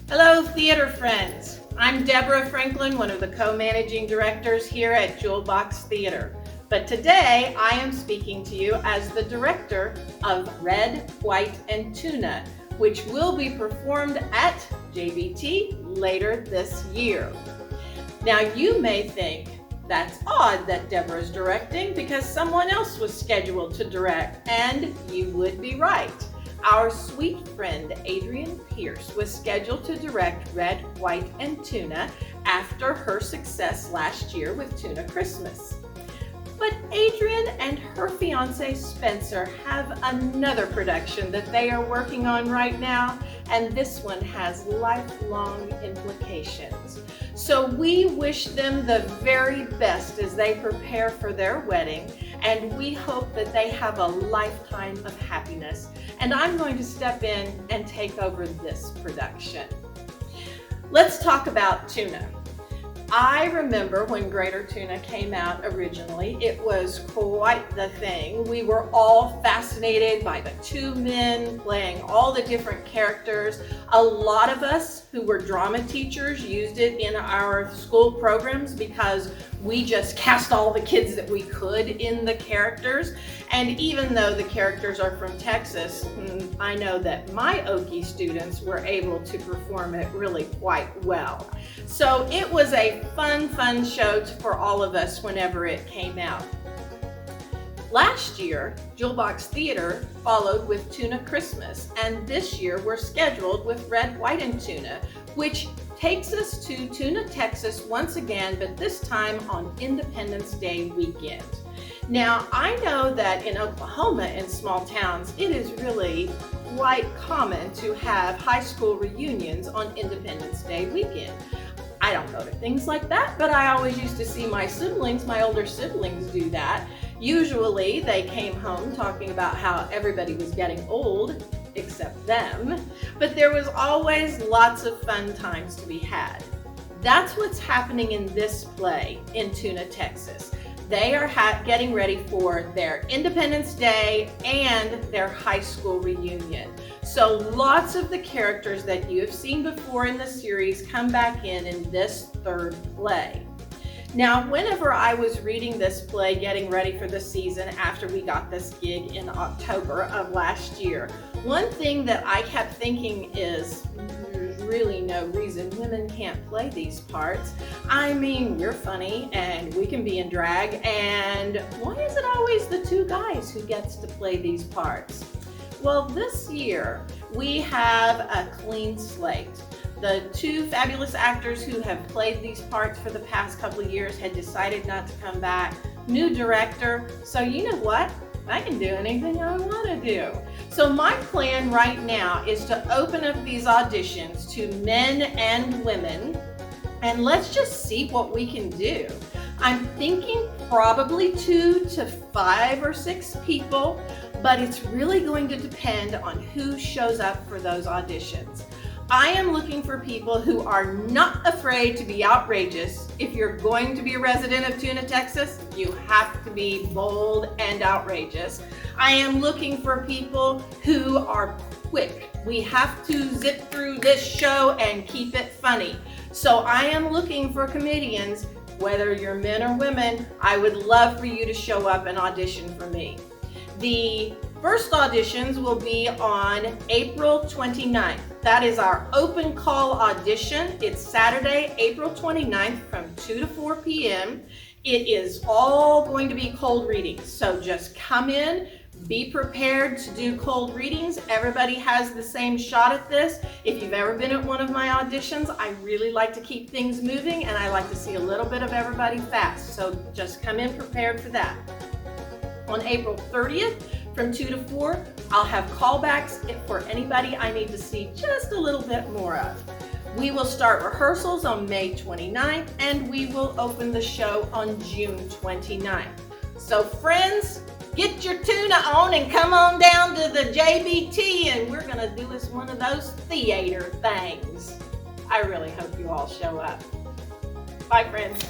Hello, theater friends. I'm Deborah Franklin, one of the co-managing directors here at Jewel Box Theater. But today I am speaking to you as the director of Red, White, and Tuna, which will be performed at JBT later this year. Now you may think that's odd that Deborah is directing because someone else was scheduled to direct, and you would be right. Our sweet friend Adrienne Pierce was scheduled to direct Red, White, and Tuna after her success last year with Tuna Christmas. But Adrienne and her fiance Spencer have another production that they are working on right now, and this one has lifelong implications. So we wish them the very best as they prepare for their wedding, and we hope that they have a lifetime of happiness. And I'm going to step in and take over this production. Let's talk about Tuna. I remember when Greater Tuna came out originally, it was quite the thing. We were all fascinated by the two men playing all the different characters. A lot of us who were drama teachers used it in our school programs because we just cast all the kids that we could in the characters. And even though the characters are from Texas, I know that my Okie students were able to perform it really quite well. So it was a fun show for all of us whenever it came out. Last year, Jewel Box Theater followed with Tuna Christmas, and this year we're scheduled with Red, White, and Tuna, which takes us to Tuna, Texas once again, but this time on Independence Day weekend. Now, I know that in Oklahoma, in small towns, it is really quite common to have high school reunions on Independence Day weekend. I don't go to things like that, but I always used to see my older siblings do that. Usually they came home talking about how everybody was getting old, except them, but there was always lots of fun times to be had. That's what's happening in this play in Tuna, Texas. They are getting ready for their Independence Day and their high school reunion. So lots of the characters that you have seen before in the series come back in this third play. Now, whenever I was reading this play, getting ready for the season after we got this gig in October of last year, one thing that I kept thinking is, there's really no reason women can't play these parts. I mean, we're funny and we can be in drag, and why is it always the two guys who gets to play these parts? Well, this year we have a clean slate. The two fabulous actors who have played these parts for the past couple of years had decided not to come back. New director, so you know what? I can do anything I want to do. So my plan right now is to open up these auditions to men and women, and let's just see what we can do. I'm thinking probably 2 to 5 or 6 people, but it's really going to depend on who shows up for those auditions. I am looking for people who are not afraid to be outrageous. If you're going to be a resident of Tuna, Texas, you have to be bold and outrageous. I am looking for people who are quick. We have to zip through this show and keep it funny. So I am looking for comedians, whether you're men or women. I would love for you to show up and audition for me. The first auditions will be on April 29th. That is our open call audition. It's Saturday, April 29th from 2 to 4 p.m. It is all going to be cold readings. So just come in, be prepared to do cold readings. Everybody has the same shot at this. If you've ever been at one of my auditions, I really like to keep things moving, and I like to see a little bit of everybody fast. So just come in prepared for that. On April 30th, from 2 to 4, I'll have callbacks for anybody I need to see just a little bit more of. We will start rehearsals on May 29th, and we will open the show on June 29th. So friends, get your tuna on and come on down to the JBT, and we're gonna do us one of those theater things. I really hope you all show up. Bye, friends.